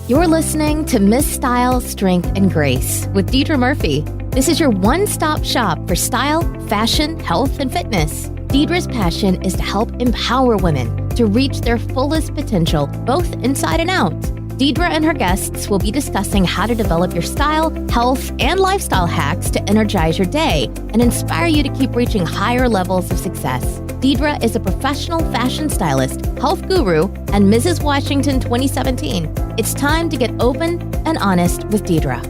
You're listening to Miss Style, Strength, and Grace with Deidra Murphy. This is your one-stop shop for style, fashion, health, and fitness. Deidra's passion is to help empower women to reach their fullest potential, both inside and out. Deidra and her guests will be discussing how to develop your style, health, and lifestyle hacks to energize your day and inspire you to keep reaching higher levels of success. Deidra is a professional fashion stylist, health guru, and Mrs. Washington 2017. It's time to get open and honest with Deidra.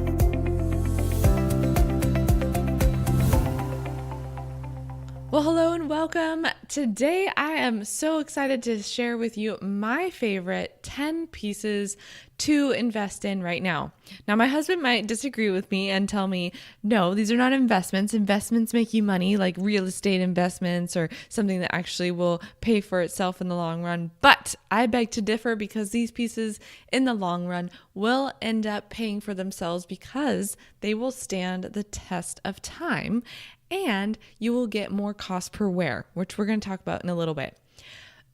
Well, hello and welcome. Today, I am so excited to share with you my favorite 10 pieces to invest in right now. Now, my husband might disagree with me and tell me, no, these are not investments. Investments make you money, like real estate investments or something that actually will pay for itself in the long run. But I beg to differ because these pieces in the long run will end up paying for themselves because they will stand the test of time. And you will get more cost per wear, which we're going to talk about in a little bit.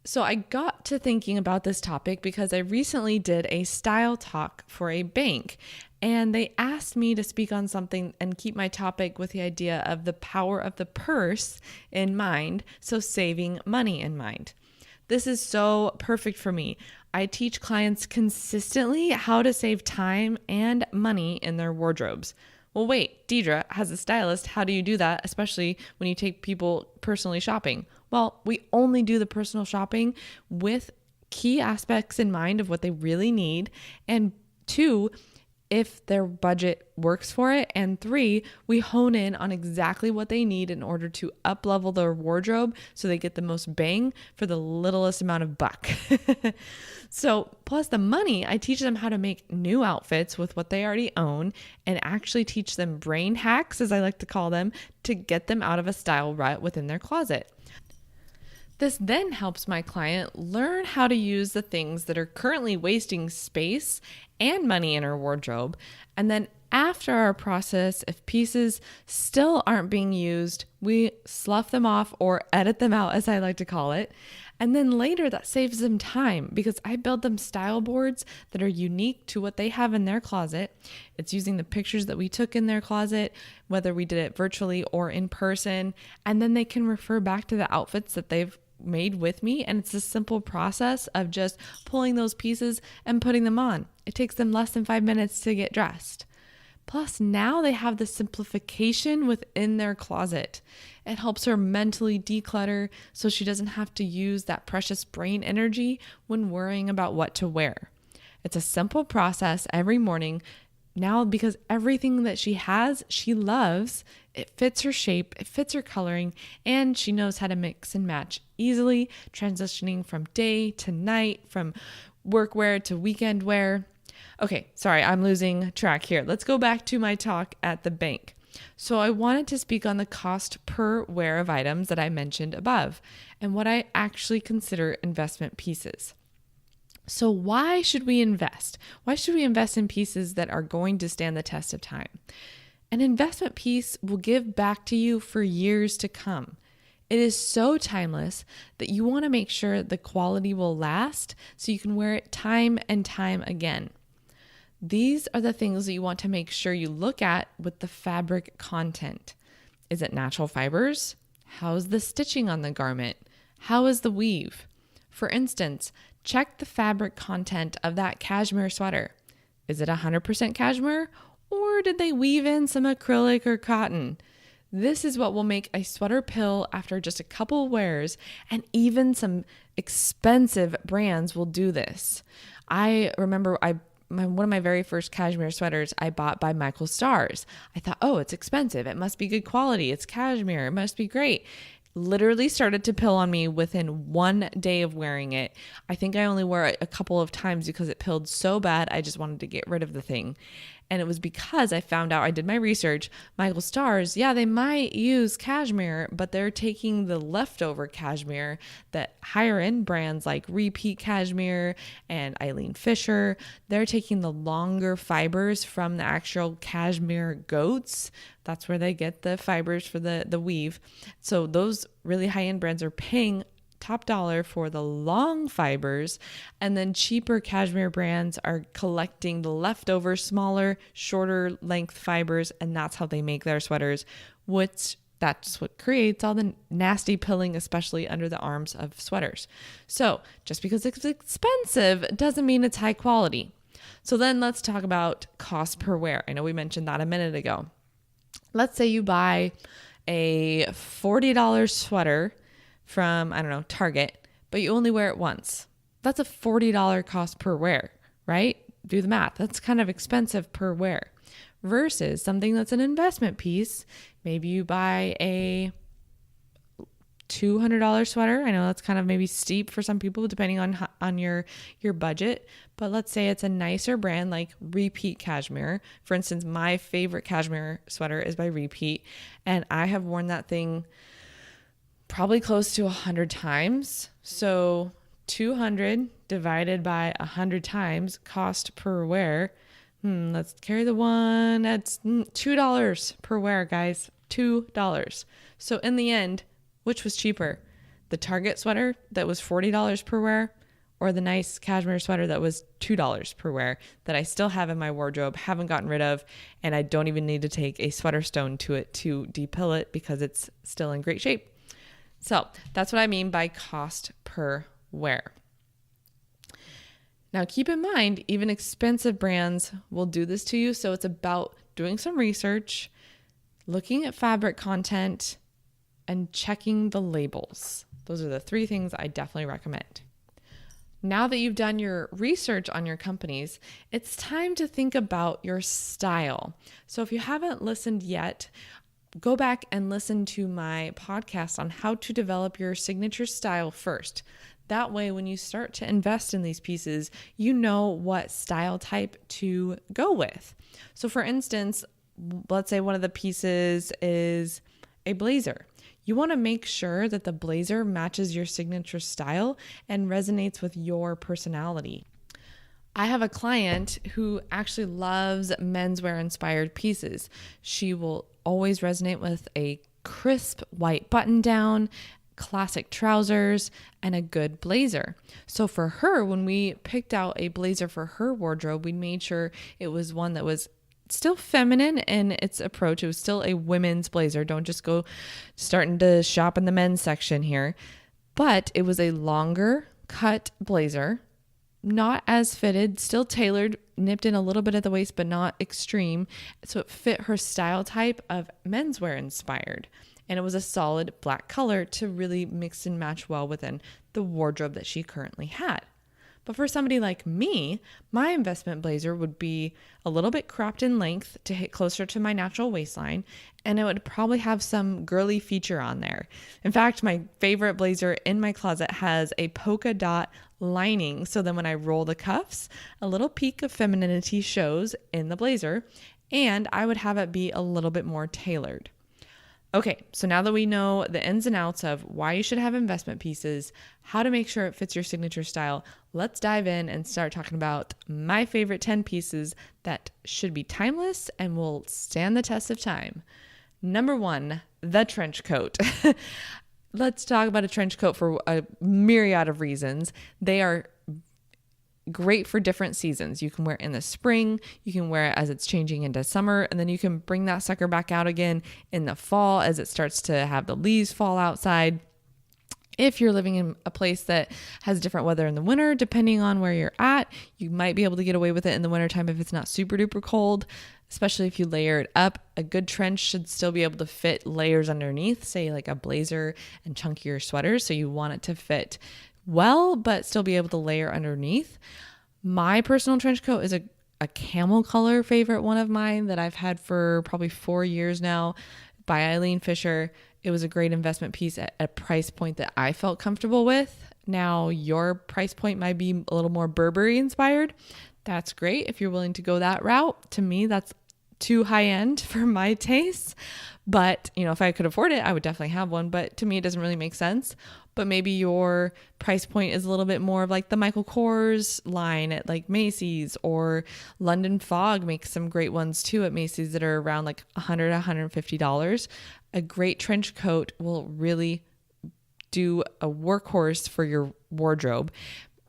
So I got to thinking about this topic because I recently did a style talk for a bank, and they asked me to speak on something and keep my topic with the idea of the power of the purse in mind, so saving money in mind. This is so perfect for me. I teach clients consistently how to save time and money in their wardrobes. Well, wait, Deidra, as a stylist, how do you do that, especially when you take people personally shopping? Well, we only do the personal shopping with key aspects in mind of what they really need, and 2, if their budget works for it, and 3, we hone in on exactly what they need in order to up-level their wardrobe so they get the most bang for the littlest amount of buck. So plus the money, I teach them how to make new outfits with what they already own and actually teach them brain hacks, as I like to call them, to get them out of a style rut within their closet. This then helps my client learn how to use the things that are currently wasting space and money in her wardrobe. And then after our process, if pieces still aren't being used, we slough them off or edit them out, as I like to call it. And then later that saves them time because I build them style boards that are unique to what they have in their closet. It's using the pictures that we took in their closet, whether we did it virtually or in person. And then they can refer back to the outfits that they've made with me. And it's a simple process of just pulling those pieces and putting them on. It takes them less than 5 minutes to get dressed. Plus, now they have the simplification within their closet. It helps her mentally declutter so she doesn't have to use that precious brain energy when worrying about what to wear. It's a simple process every morning now because everything that she has, she loves. It fits her shape, it fits her coloring, and she knows how to mix and match easily, transitioning from day to night, from workwear to weekend wear. Okay, sorry, I'm losing track here. Let's go back to my talk at the bank. So I wanted to speak on the cost per wear of items that I mentioned above and what I actually consider investment pieces. So why should we invest? Why should we invest in pieces that are going to stand the test of time? An investment piece will give back to you for years to come. It is so timeless that you want to make sure the quality will last so you can wear it time and time again. These are the things that you want to make sure you look at with the fabric content. Is it natural fibers? How's the stitching on the garment? How is the weave? For instance, check the fabric content of that cashmere sweater. Is it 100% cashmere, or did they weave in some acrylic or cotton? This is what will make a sweater pill after just a couple wears, and even some expensive brands will do this. I remember one of my very first cashmere sweaters I bought by Michael Stars. I thought, oh, it's expensive. It must be good quality. It's cashmere. It must be great. Literally started to pill on me within 1 day of wearing it. I think I only wore it a couple of times because it pilled so bad. I just wanted to get rid of the thing. And it was because I found out, I did my research, Michael Stars, yeah, they might use cashmere, but they're taking the leftover cashmere that higher end brands like Repeat Cashmere and Eileen Fisher, they're taking the longer fibers from the actual cashmere goats. That's where they get the fibers for the weave. So those really high end brands are paying top dollar for the long fibers, and then cheaper cashmere brands are collecting the leftover, smaller, shorter length fibers, and that's how they make their sweaters, that's what creates all the nasty pilling, especially under the arms of sweaters. So just because it's expensive doesn't mean it's high quality. So then let's talk about cost per wear. I know we mentioned that a minute ago. Let's say you buy a $40 sweater from, I don't know, Target, but you only wear it once. That's a $40 cost per wear, right? Do the math. That's kind of expensive per wear. Versus something that's an investment piece. Maybe you buy a $200 sweater. I know that's kind of maybe steep for some people depending on your budget, but let's say it's a nicer brand like Repeat Cashmere. For instance, my favorite cashmere sweater is by Repeat, and I have worn that thing probably close to 100 times. So 200 divided by 100 times cost per wear. Let's carry the one. That's $2 per wear, guys. $2. So in the end, which was cheaper? The Target sweater that was $40 per wear, or the nice cashmere sweater that was $2 per wear that I still have in my wardrobe, haven't gotten rid of, and I don't even need to take a sweater stone to it to depill it because it's still in great shape. So that's what I mean by cost per wear. Now, keep in mind, even expensive brands will do this to you. So it's about doing some research, looking at fabric content, and checking the labels. Those are the 3 things I definitely recommend. Now that you've done your research on your companies, it's time to think about your style. So if you haven't listened yet, go back and listen to my podcast on how to develop your signature style first. That way, when you start to invest in these pieces, you know what style type to go with. So for instance, let's say one of the pieces is a blazer. You want to make sure that the blazer matches your signature style and resonates with your personality. I have a client who actually loves menswear inspired pieces. She will always resonate with a crisp white button down, classic trousers, and a good blazer. So for her, when we picked out a blazer for her wardrobe, we made sure it was one that was still feminine in its approach. It was still a women's blazer. Don't just go starting to shop in the men's section here. But it was a longer cut blazer, not as fitted, still tailored, nipped in a little bit at the waist, but not extreme. So it fit her style type of menswear inspired. And it was a solid black color to really mix and match well within the wardrobe that she currently had. But for somebody like me, my investment blazer would be a little bit cropped in length to hit closer to my natural waistline, and it would probably have some girly feature on there. In fact, my favorite blazer in my closet has a polka dot lining, so then when I roll the cuffs, a little peak of femininity shows in the blazer, and I would have it be a little bit more tailored. Okay, so now that we know the ins and outs of why you should have investment pieces, how to make sure it fits your signature style, let's dive in and start talking about my favorite 10 pieces that should be timeless and will stand the test of time. Number 1, the trench coat. Let's talk about a trench coat for a myriad of reasons. They are great for different seasons. You can wear it in the spring, you can wear it as it's changing into summer, and then you can bring that sucker back out again in the fall as it starts to have the leaves fall outside. If you're living in a place that has different weather in the winter, depending on where you're at, you might be able to get away with it in the wintertime if it's not super duper cold, especially if you layer it up. A good trench should still be able to fit layers underneath, say like a blazer and chunkier sweaters. So you want it to fit well, but still be able to layer underneath. My personal trench coat is a camel color favorite one of mine that I've had for probably 4 years now by Eileen Fisher. It was a great investment piece at a price point that I felt comfortable with. Now your price point might be a little more Burberry inspired. That's great if you're willing to go that route. To me, that's too high end for my tastes. But, if I could afford it, I would definitely have one. But to me, it doesn't really make sense. But maybe your price point is a little bit more of like the Michael Kors line at like Macy's, or London Fog makes some great ones too at Macy's that are around like $100, $150. A great trench coat will really do a workhorse for your wardrobe,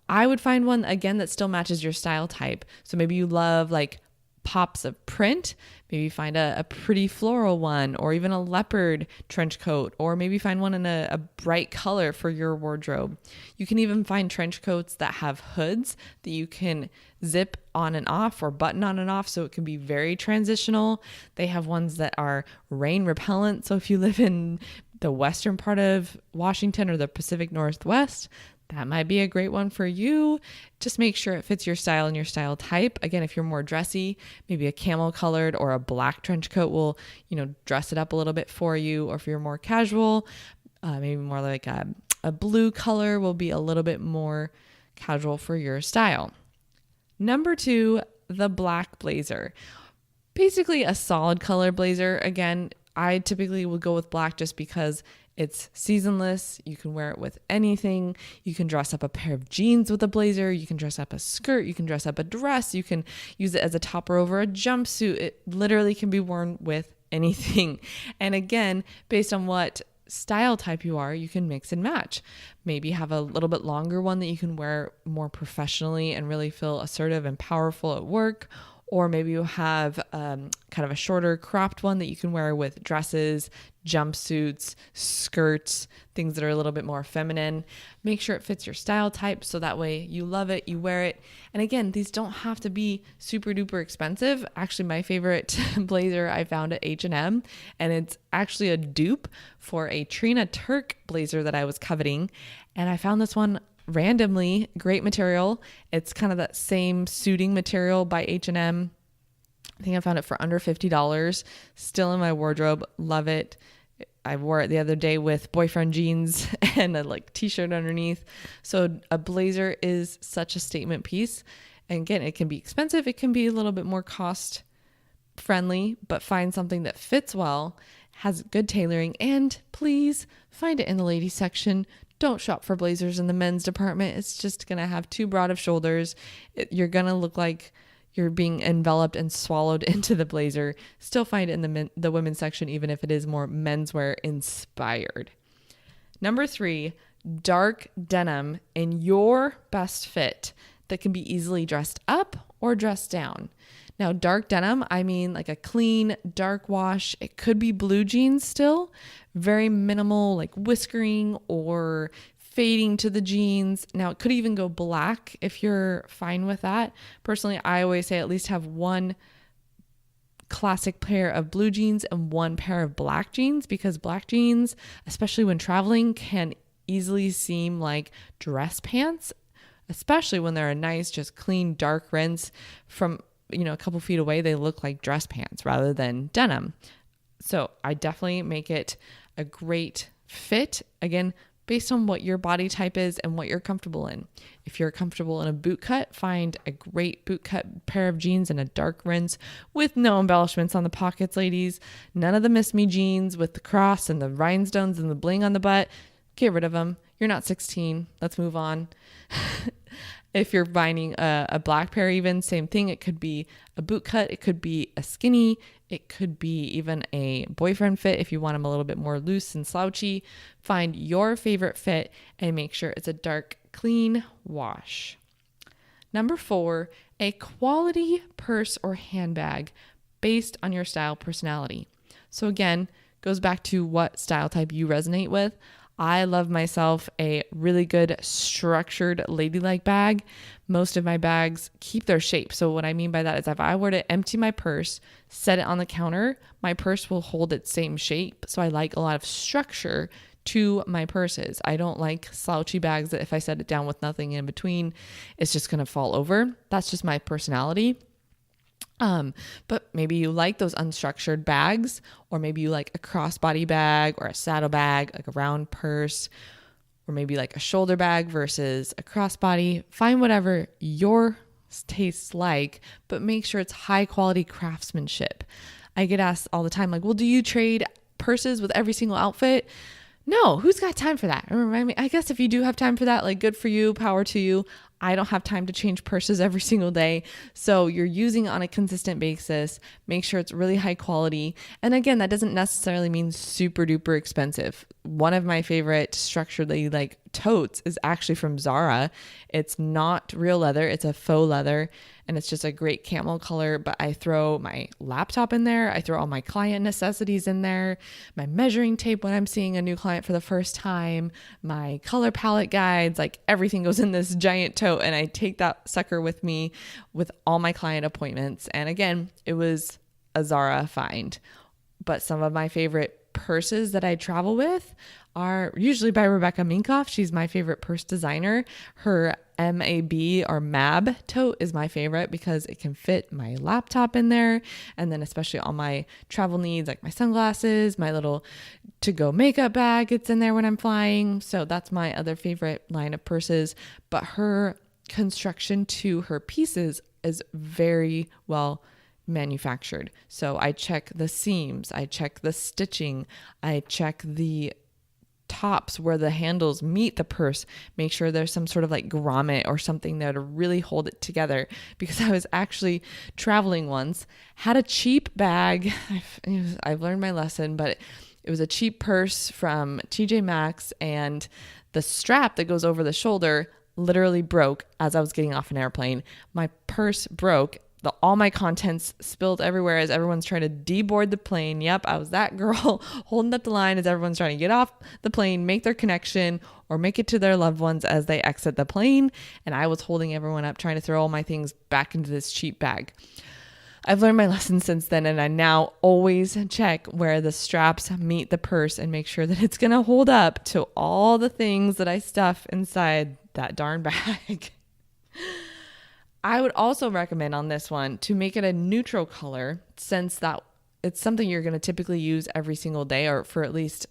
I would find one again that still matches your style type. So maybe you love like pops of print, maybe find a pretty floral one, or even a leopard trench coat, or maybe find one in a bright color for your wardrobe. You can even find trench coats that have hoods that you can zip on and off or button on and off, so it can be very transitional. They have ones that are rain repellent, so if you live in the western part of Washington or the Pacific Northwest, that might be a great one for you. Just make sure it fits your style and your style type. Again, if you're more dressy, maybe a camel colored or a black trench coat will, dress it up a little bit for you. Or if you're more casual, maybe more like a blue color will be a little bit more casual for your style. Number 2, the black blazer. Basically a solid color blazer. Again, I typically would go with black just because it's seasonless. You can wear it with anything. You can dress up a pair of jeans with a blazer. You can dress up a skirt. You can dress up a dress. You can use it as a topper over a jumpsuit. It literally can be worn with anything. And again, based on what style type you are, you can mix and match. Maybe have a little bit longer one that you can wear more professionally and really feel assertive and powerful at work. Or maybe you have kind of a shorter cropped one that you can wear with dresses, jumpsuits, skirts, things that are a little bit more feminine. Make sure it fits your style type so that way you love it, you wear it. And again, these don't have to be super duper expensive. Actually, my favorite blazer I found at H&M, and it's actually a dupe for a Trina Turk blazer that I was coveting. And I found this one randomly, great material. It's kind of that same suiting material by H&M. I think I found it for under $50. Still in my wardrobe. Love it. I wore it the other day with boyfriend jeans and a t-shirt underneath. So a blazer is such a statement piece. And again, it can be expensive. It can be a little bit more cost friendly, but find something that fits well, has good tailoring, and please find it in the ladies section. Don't shop for blazers in the men's department. It's just going to have too broad of shoulders. You're going to look like you're being enveloped and swallowed into the blazer. Still find it in the women's section, even if it is more menswear inspired. Number 3, dark denim in your best fit that can be easily dressed up or dressed down. Now, dark denim, I mean like a clean, dark wash. It could be blue jeans still, very minimal, like whiskering or fading to the jeans. Now, it could even go black if you're fine with that. Personally, I always say at least have one classic pair of blue jeans and one pair of black jeans, because black jeans, especially when traveling, can easily seem like dress pants, especially when they're a nice, just clean, dark rinse from a couple feet away. They look like dress pants rather than denim. So I definitely make it a great fit, again, based on what your body type is and what you're comfortable in. If you're comfortable in a boot cut, find a great boot cut pair of jeans and a dark rinse with no embellishments on the pockets, ladies. None of the Miss Me jeans with the cross and the rhinestones and the bling on the butt. Get rid of them. You're not 16. Let's move on. If you're buying a black pair, even same thing. It could be a boot cut. It could be a skinny. It could be even a boyfriend fit if you want them a little bit more loose and slouchy. Find your favorite fit and make sure it's a dark, clean wash. Number 4, a quality purse or handbag based on your style personality. So again, goes back to what style type you resonate with. I love myself a really good structured ladylike bag. Most of my bags keep their shape. So what I mean by that is if I were to empty my purse, set it on the counter, my purse will hold its same shape. So I like a lot of structure to my purses. I don't like slouchy bags that if I set it down with nothing in between, it's just going to fall over. That's just my personality. But maybe you like those unstructured bags, or maybe you like a crossbody bag or a saddle bag, like a round purse, or maybe like a shoulder bag versus a crossbody. Find whatever your tastes like, but make sure it's high quality craftsmanship. I get asked all the time, like, well, do you trade purses with every single outfit? No, who's got time for that? I mean, I guess if you do have time for that, like, good for you, power to you. I don't have time to change purses every single day. So you're using it on a consistent basis. Make sure it's really high quality. And again, that doesn't necessarily mean super duper expensive. One of my favorite structurally like totes is actually from Zara. It's not real leather. It's a faux leather, and it's just a great camel color, but I throw my laptop in there. I throw all my client necessities in there, my measuring tape when I'm seeing a new client for the first time, my color palette guides, like everything goes in this giant tote, and I take that sucker with me with all my client appointments. And again, it was a Zara find. But some of my favorite purses that I travel with are usually by Rebecca Minkoff. She's my favorite purse designer. Her MAB or MAB tote is my favorite because it can fit my laptop in there. And then especially all my travel needs, like my sunglasses, my little to-go makeup bag, it's in there when I'm flying. So that's my other favorite line of purses. But her construction to her pieces is very well manufactured. So I check the seams, I check the stitching, I check the tops where the handles meet the purse, make sure there's some sort of like grommet or something there to really hold it together. Because I was actually traveling once, had a cheap bag. I've learned my lesson, but it was a cheap purse from TJ Maxx, and the strap that goes over the shoulder literally broke as I was getting off an airplane. My purse broke. All my contents spilled everywhere as everyone's trying to deboard the plane. Yep, I was that girl holding up the line as everyone's trying to get off the plane, make their connection, or make it to their loved ones as they exit the plane. And I was holding everyone up, trying to throw all my things back into this cheap bag. I've learned my lesson since then, and I now always check where the straps meet the purse and make sure that it's going to hold up to all the things that I stuff inside that darn bag. I would also recommend on this one to make it a neutral color, since that it's something you're going to typically use every single day or for at least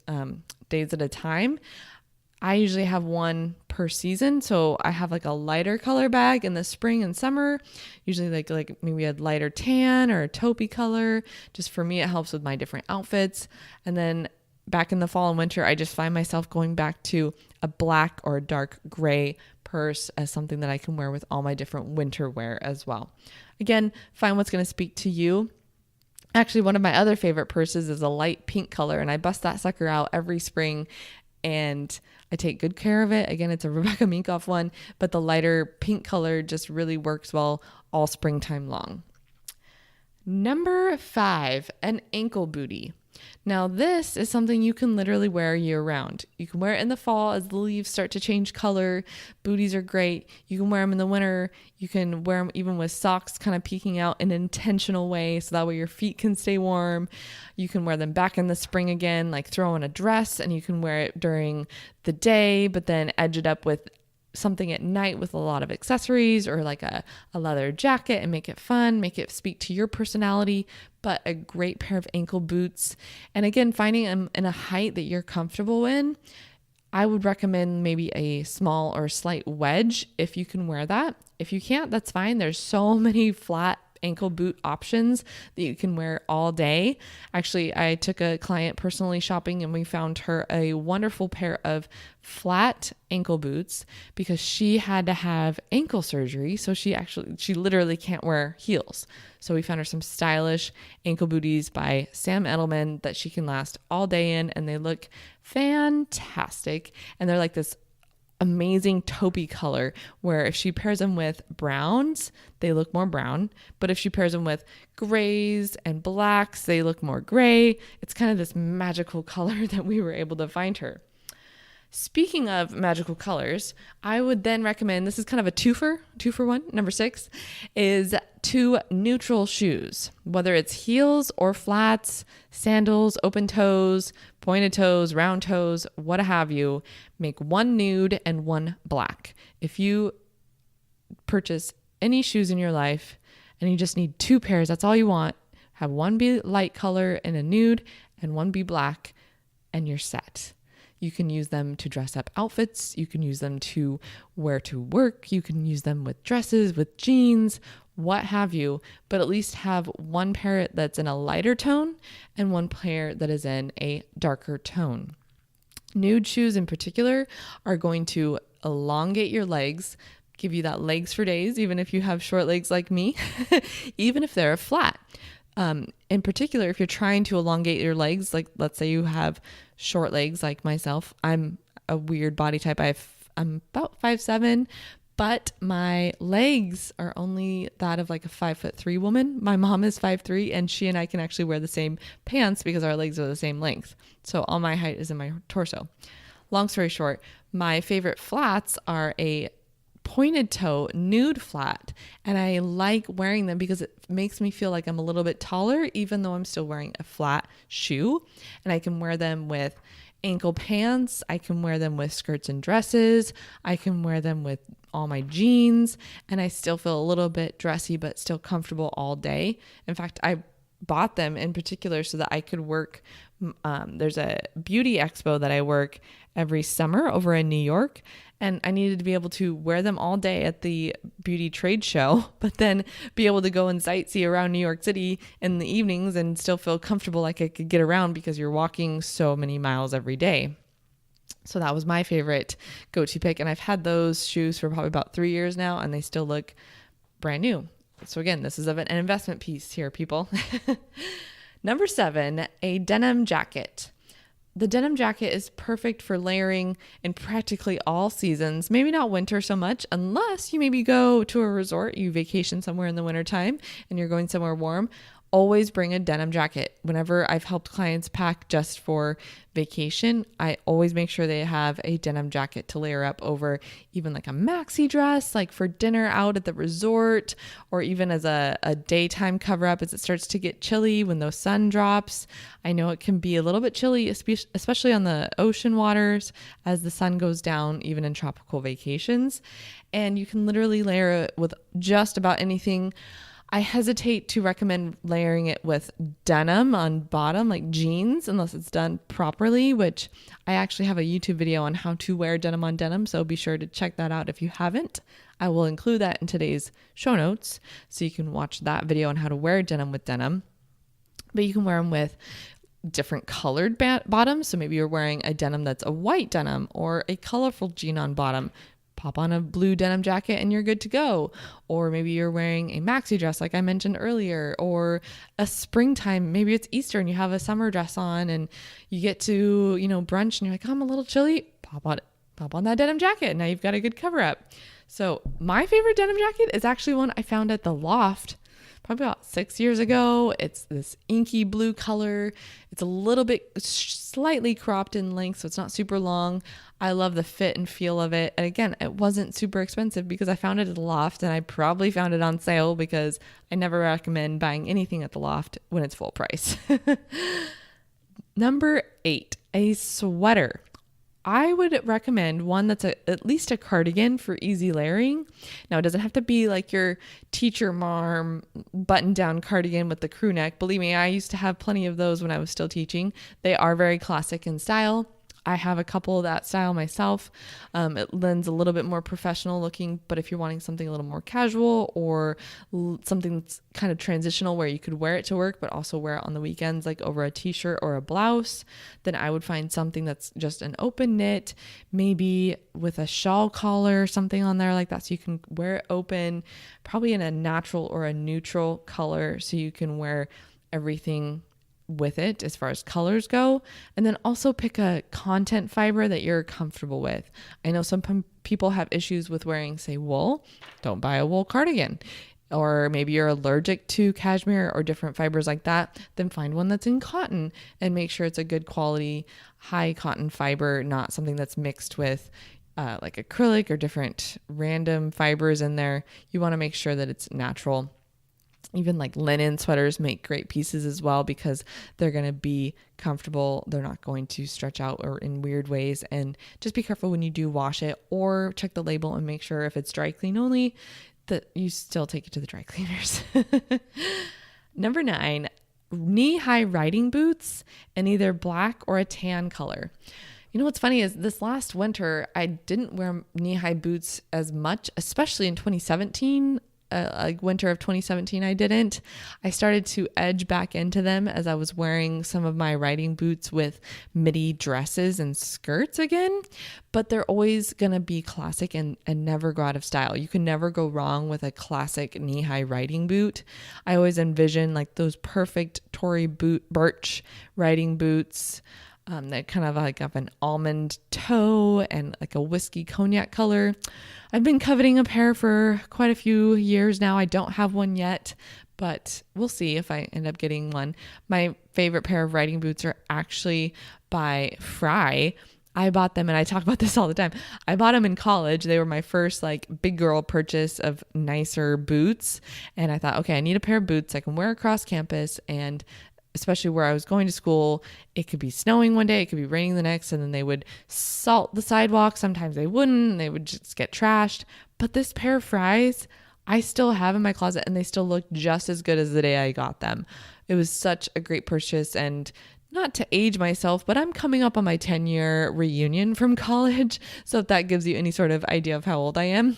days at a time. I usually have one per season. So I have like a lighter color bag in the spring and summer, usually like maybe a lighter tan or a taupey color. Just for me, it helps with my different outfits. And then back in the fall and winter, I just find myself going back to a black or a dark gray purse as something that I can wear with all my different winter wear as well. Again, find what's going to speak to you. Actually, one of my other favorite purses is a light pink color, and I bust that sucker out every spring, and I take good care of it. Again, it's a Rebecca Minkoff one, but the lighter pink color just really works well all springtime long. Number 5, an ankle bootie. Now, this is something you can literally wear year round. You can wear it in the fall as the leaves start to change color. Booties are great. You can wear them in the winter. You can wear them even with socks kind of peeking out in an intentional way, so that way your feet can stay warm. You can wear them back in the spring again, like throw in a dress, and you can wear it during the day, but then edge it up with something at night with a lot of accessories, or like a leather jacket, and make it fun, make it speak to your personality. But a great pair of ankle boots, and again, finding them in a height that you're comfortable in. I would recommend maybe a small or slight wedge if you can wear that. If you can't, that's fine. There's so many flat ankle boot options that you can wear all day. Actually, I took a client personally shopping, and we found her a wonderful pair of flat ankle boots because she had to have ankle surgery. So she literally can't wear heels. So we found her some stylish ankle booties by Sam Edelman that she can last all day in, and they look fantastic. And they're like this amazing taupey color where if she pairs them with browns, they look more brown. But if she pairs them with grays and blacks, they look more gray. It's kind of this magical color that we were able to find her. Speaking of magical colors, I would then recommend, this is kind of a two for one, number 6, is 2 neutral shoes, whether it's heels or flats, sandals, open toes, pointed toes, round toes, what have you. Make 1 nude and 1 black. If you purchase any shoes in your life and you just need 2 pairs, that's all you want, have 1 be light color and a nude and 1 be black, and you're set. You can use them to dress up outfits. You can use them to wear to work. You can use them with dresses, with jeans, what have you, but at least have 1 pair that's in a lighter tone and 1 pair that is in a darker tone. Nude shoes in particular are going to elongate your legs, give you that legs for days, even if you have short legs like me, even if they're flat. In particular, if you're trying to elongate your legs, like let's say you have short legs like myself, I'm a weird body type. I'm about 5'7", but my legs are only that of like a 5'3" woman. My mom is 5'3", and she and I can actually wear the same pants because our legs are the same length. So all my height is in my torso. Long story short, my favorite flats are a pointed toe nude flat, and I like wearing them because it makes me feel like I'm a little bit taller even though I'm still wearing a flat shoe. And I can wear them with ankle pants, I can wear them with skirts and dresses, I can wear them with all my jeans, and I still feel a little bit dressy but still comfortable all day. In fact, I bought them in particular so that I could work. There's a beauty expo that I work every summer over in New York, and I needed to be able to wear them all day at the beauty trade show, but then be able to go and sightsee around New York City in the evenings and still feel comfortable, like I could get around because you're walking so many miles every day. So that was my favorite go-to pick, and I've had those shoes for probably about 3 years now, and they still look brand new. So again, this is an investment piece here, people. Number 7, a denim jacket. The denim jacket is perfect for layering in practically all seasons, maybe not winter so much, unless you maybe go to a resort, you vacation somewhere in the wintertime and you're going somewhere warm. Always bring a denim jacket. Whenever I've helped clients pack just for vacation, I always make sure they have a denim jacket to layer up over even like a maxi dress, like for dinner out at the resort, or even as a daytime cover up as it starts to get chilly when the sun drops. I know it can be a little bit chilly, especially on the ocean waters as the sun goes down, even in tropical vacations. And you can literally layer it with just about anything. I hesitate to recommend layering it with denim on bottom, like jeans, unless it's done properly, which I actually have a YouTube video on how to wear denim on denim. So be sure to check that out if you haven't. I will include that in today's show notes so you can watch that video on how to wear denim with denim. But you can wear them with different colored bottoms. So maybe you're wearing a denim that's a white denim or a colorful jean on bottom. Pop on a blue denim jacket and you're good to go. Or maybe you're wearing a maxi dress like I mentioned earlier, or a springtime, maybe it's Easter and you have a summer dress on and you get to, brunch and you're like, oh, I'm a little chilly. Pop on that denim jacket. Now you've got a good cover up. So my favorite denim jacket is actually one I found at the Loft probably about 6 years ago. It's this inky blue color. It's a little bit slightly cropped in length, so it's not super long. I love the fit and feel of it. And again, it wasn't super expensive because I found it at the Loft, and I probably found it on sale because I never recommend buying anything at the Loft when it's full price. Number 8, a sweater. I would recommend one that's at least a cardigan for easy layering. Now, it doesn't have to be like your teacher mom button-down cardigan with the crew neck. Believe me, I used to have plenty of those when I was still teaching. They are very classic in style. I have a couple of that style myself. It lends a little bit more professional looking, but if you're wanting something a little more casual or something that's kind of transitional where you could wear it to work, but also wear it on the weekends, like over a t-shirt or a blouse, then I would find something that's just an open knit, maybe with a shawl collar or something on there like that. So you can wear it open, probably in a natural or a neutral color. So you can wear everything with it as far as colors go, and then also pick a content fiber that you're comfortable with. I know some people have issues with wearing, say, wool. Don't buy a wool cardigan. Or maybe you're allergic to cashmere or different fibers like that. Then find one that's in cotton and make sure it's a good quality, high cotton fiber, not something that's mixed with like acrylic or different random fibers in there. You want to make sure that it's natural. Even like linen sweaters make great pieces as well because they're going to be comfortable. They're not going to stretch out or in weird ways. And just be careful when you do wash it, or check the label and make sure if it's dry clean only that you still take it to the dry cleaners. Number 9, knee-high riding boots in either black or a tan color. You know what's funny is this last winter, I didn't wear knee-high boots as much, especially in 2017. like winter of 2017, I didn't. I started to edge back into them as I was wearing some of my riding boots with midi dresses and skirts again, but they're always going to be classic and never go out of style. You can never go wrong with a classic knee-high riding boot. I always envision like those perfect Tory Burch riding boots. That kind of like have an almond toe and like a whiskey cognac color. I've been coveting a pair for quite a few years now. I don't have one yet, but we'll see if I end up getting one. My favorite pair of riding boots are actually by Fry. I bought them, and I talk about this all the time. I bought them in college. They were my first like big girl purchase of nicer boots. And I thought, okay, I need a pair of boots I can wear across campus, and especially where I was going to school, it could be snowing one day, it could be raining the next, and then they would salt the sidewalk. Sometimes they wouldn't, and they would just get trashed. But this pair of Fries, I still have in my closet, and they still look just as good as the day I got them. It was such a great purchase, and not to age myself, but I'm coming up on my 10-year reunion from college. So if that gives you any sort of idea of how old I am.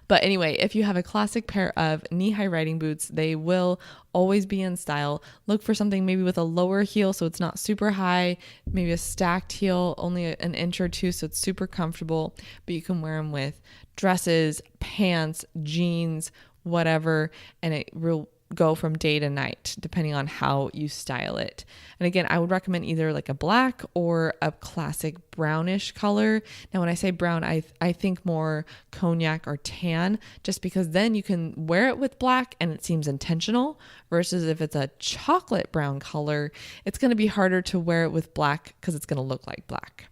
But anyway, if you have a classic pair of knee-high riding boots, they will always be in style. Look for something maybe with a lower heel so it's not super high, maybe a stacked heel, only an inch or two so it's super comfortable, but you can wear them with dresses, pants, jeans, whatever, and it will go from day to night depending on how you style it. And again, I would recommend either like a black or a classic brownish color. Now when I say brown, I think more cognac or tan, just because then you can wear it with black and it seems intentional, versus if it's a chocolate brown color, it's going to be harder to wear it with black because it's going to look like black.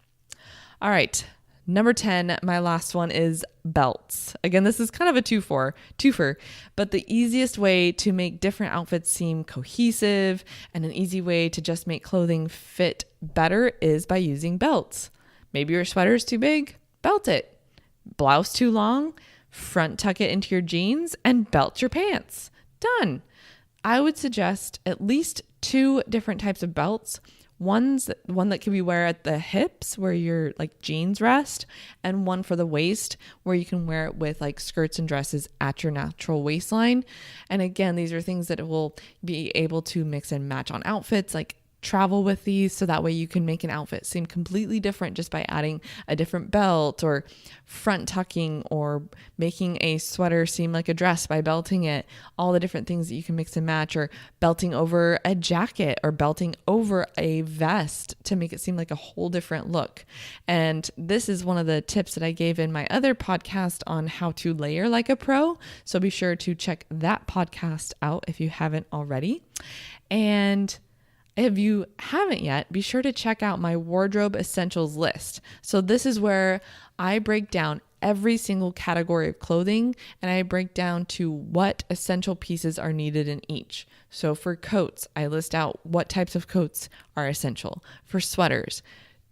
All right. Number 10, my last one, is belts. Again, this is kind of a twofer, but the easiest way to make different outfits seem cohesive and an easy way to just make clothing fit better is by using belts. Maybe your sweater is too big, belt it. Blouse too long, front tuck it into your jeans and belt your pants. Done. I would suggest at least 2 different types of belts. One that can be wear at the hips where your like jeans rest, and one for the waist where you can wear it with like skirts and dresses at your natural waistline. And again, these are things that will be able to mix and match on outfits, like travel with these, so that way you can make an outfit seem completely different just by adding a different belt or front tucking or making a sweater seem like a dress by belting it. All the different things that you can mix and match, or belting over a jacket or belting over a vest to make it seem like a whole different look. And this is one of the tips that I gave in my other podcast on how to layer like a pro. So be sure to check that podcast out if you haven't already. And if you haven't yet, be sure to check out my wardrobe essentials list. So this is where I break down every single category of clothing, and I break down to what essential pieces are needed in each. So for coats, I list out what types of coats are essential. For sweaters,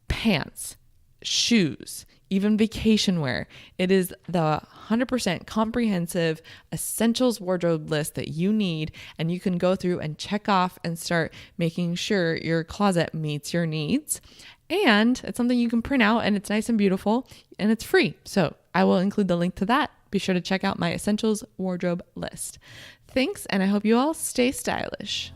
pants, shoes, even vacation wear. It is the 100% comprehensive essentials wardrobe list that you need, and you can go through and check off and start making sure your closet meets your needs. And it's something you can print out, and it's nice and beautiful, and it's free. So I will include the link to that. Be sure to check out my essentials wardrobe list. Thanks, and I hope you all stay stylish.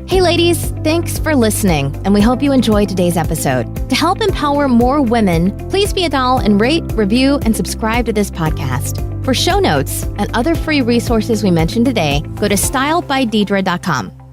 Hey ladies, thanks for listening, and we hope you enjoyed today's episode. To help empower more women, please be a doll and rate, review, and subscribe to this podcast. For show notes and other free resources we mentioned today, go to stylebydeidra.com.